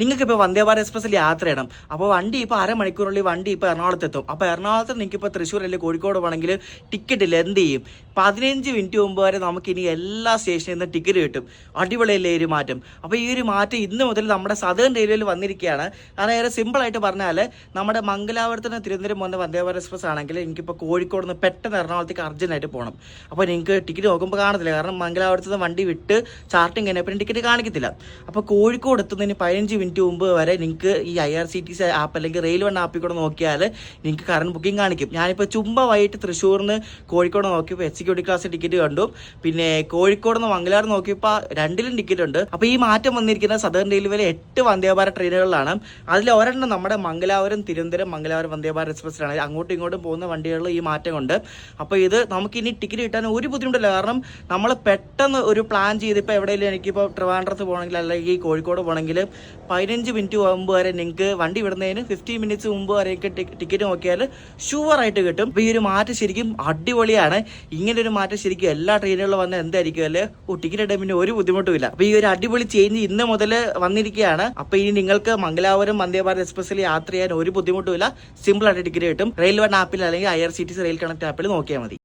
നിങ്ങൾക്ക് ഇപ്പോൾ വന്ദേ ഭാരത് എക്സ്പ്രസ്സിൽ യാത്ര ചെയ്യണം. അപ്പോൾ വണ്ടി ഇപ്പോൾ അരമണിക്കൂറുള്ളിൽ വണ്ടി ഇപ്പോൾ എറണാകുളത്തെത്തും. അപ്പോൾ എറണാകുളത്ത് നിങ്ങൾക്ക് ഇപ്പോൾ തൃശ്ശൂർ അല്ലെങ്കിൽ കോഴിക്കോട് പോകണമെങ്കിൽ ടിക്കറ്റ് ഇല്ല. എന്ത് ചെയ്യും? 15 മിനിറ്റ് മുമ്പ് വരെ നമുക്കിനി എല്ലാ സ്റ്റേഷനിൽ നിന്ന് ടിക്കറ്റ് കിട്ടും. അടിപൊളിയല്ലേ ഒരു മാറ്റം? അപ്പോൾ ഈ ഒരു മാറ്റം ഇന്ന് മുതൽ നമ്മുടെ സദേൺ റെയിൽവേയിൽ വന്നിരിക്കുകയാണ്. അതായത് സിമ്പിളായിട്ട് പറഞ്ഞാൽ നമ്മുടെ മംഗലാപുരത്തിന് തിരുവനന്തപുരം പോകുന്ന വന്ദേ ഭാരത് എക്സ്പ്രസ് ആണെങ്കിൽ എനിക്കിപ്പോൾ കോഴിക്കോട് നിന്ന് പെട്ടെന്ന് എറണാകുളത്തേക്ക് അർജൻറ്റായിട്ട് പോകണം. അപ്പോൾ നിങ്ങൾക്ക് ടിക്കറ്റ് നോക്കുമ്പോൾ കാണത്തില്ല. കാരണം മംഗലാപുരത്ത് നിന്ന് വണ്ടി വിട്ട് ചാർട്ടിങ് കഴിഞ്ഞപ്പോൾ ടിക്കറ്റ് കാണിക്കത്തില്ല. അപ്പോൾ കോഴിക്കോട് എത്തുന്നതിന് 15 മിനിറ്റ് മുമ്പ് വരെ നിങ്ങൾക്ക് ഈ IRCTC ആപ്പ് അല്ലെങ്കിൽ റെയിൽ വൺ ആപ്പിൽ കൂടെ നോക്കിയാൽ നിങ്ങൾക്ക് കറണ്ട് ബുക്കിംഗ് കാണിക്കും. ഞാനിപ്പോൾ ചുമ്മാ വൈകിട്ട് തൃശ്ശൂരിൽ നിന്ന് കോഴിക്കോട് നോക്കിയപ്പോൾ എക്സിക്യൂട്ടീവ് ക്ലാസ് ടിക്കറ്റ് കണ്ടു. പിന്നെ കോഴിക്കോട് നിന്ന് മംഗലാപുരം നോക്കിയപ്പോൾ രണ്ടിലും ടിക്കറ്റ് ഉണ്ട്. അപ്പോൾ ഈ മാറ്റം വന്നിരിക്കുന്ന സദേൺ റെയിൽവേയിലെ 8 വന്ദേ ഭാരത് ട്രെയിനുകളിലാണ്. അതിൽ ഒരെണ്ണം നമ്മുടെ മംഗലാപുരം തിരുവനന്തപുരം മംഗലാപുരം വന്ദേ ഭാരത് എക്സ്പ്രസ്സിലാണ്. അങ്ങോട്ടും ഇങ്ങോട്ടും പോകുന്ന വണ്ടികളിൽ ഈ മാറ്റം കൊണ്ട് അപ്പോൾ ഇത് നമുക്കിനി ടിക്കറ്റ് കിട്ടാൻ ഒരു ബുദ്ധിമുട്ടില്ല. കാരണം നമ്മൾ പെട്ടെന്ന് ഒരു പ്ലാൻ ചെയ്തിപ്പോൾ എവിടെയെങ്കിലും എനിക്കിപ്പോൾ ട്രിവാൻഡ്രത്ത് പോകണമെങ്കിൽ അല്ലെങ്കിൽ കോഴിക്കോട് പോകണമെങ്കിൽ 15 മിനിറ്റ് മുമ്പ് വരെ നിങ്ങൾക്ക് വണ്ടി വിടുന്നതിന് 15 മിനിറ്റ്സ് മുമ്പ് വരെയൊക്കെ ടിക്കറ്റ് നോക്കിയാൽ ഷുവറായിട്ട് കിട്ടും. അപ്പോൾ ഈ ഒരു മാറ്റം ശരിക്കും അടിപൊളിയാണ്. ഇങ്ങനെ ഒരു മാറ്റം ശരിക്കും എല്ലാ ട്രെയിനുകളിലും വന്നാൽ എന്തായിരിക്കും അല്ലേ? ടിക്കറ്റ് ഇടാൻ പിന്നെ ഒരു ബുദ്ധിമുട്ടുമില്ല. അപ്പോൾ ഈ ഒരു അടിപൊളി ചേഞ്ച് ഇന്ന് മുതൽ വന്നിരിക്കുകയാണ്. അപ്പോൾ ഇനി നിങ്ങൾക്ക് മംഗലാപുരം വന്ദേ ഭാരത് എക്സ്പ്രസ്സിൽ യാത്ര ചെയ്യാൻ ഒരു ബുദ്ധിമുട്ടുമില്ല. സിമ്പിളായിട്ട് ടിക്കറ്റ് കിട്ടും. റെയിൽ വൺ ആപ്പിൽ അല്ലെങ്കിൽ IRCTC റെയിൽ കണക്ട് ആപ്പിൽ നോക്കിയാൽ മതി.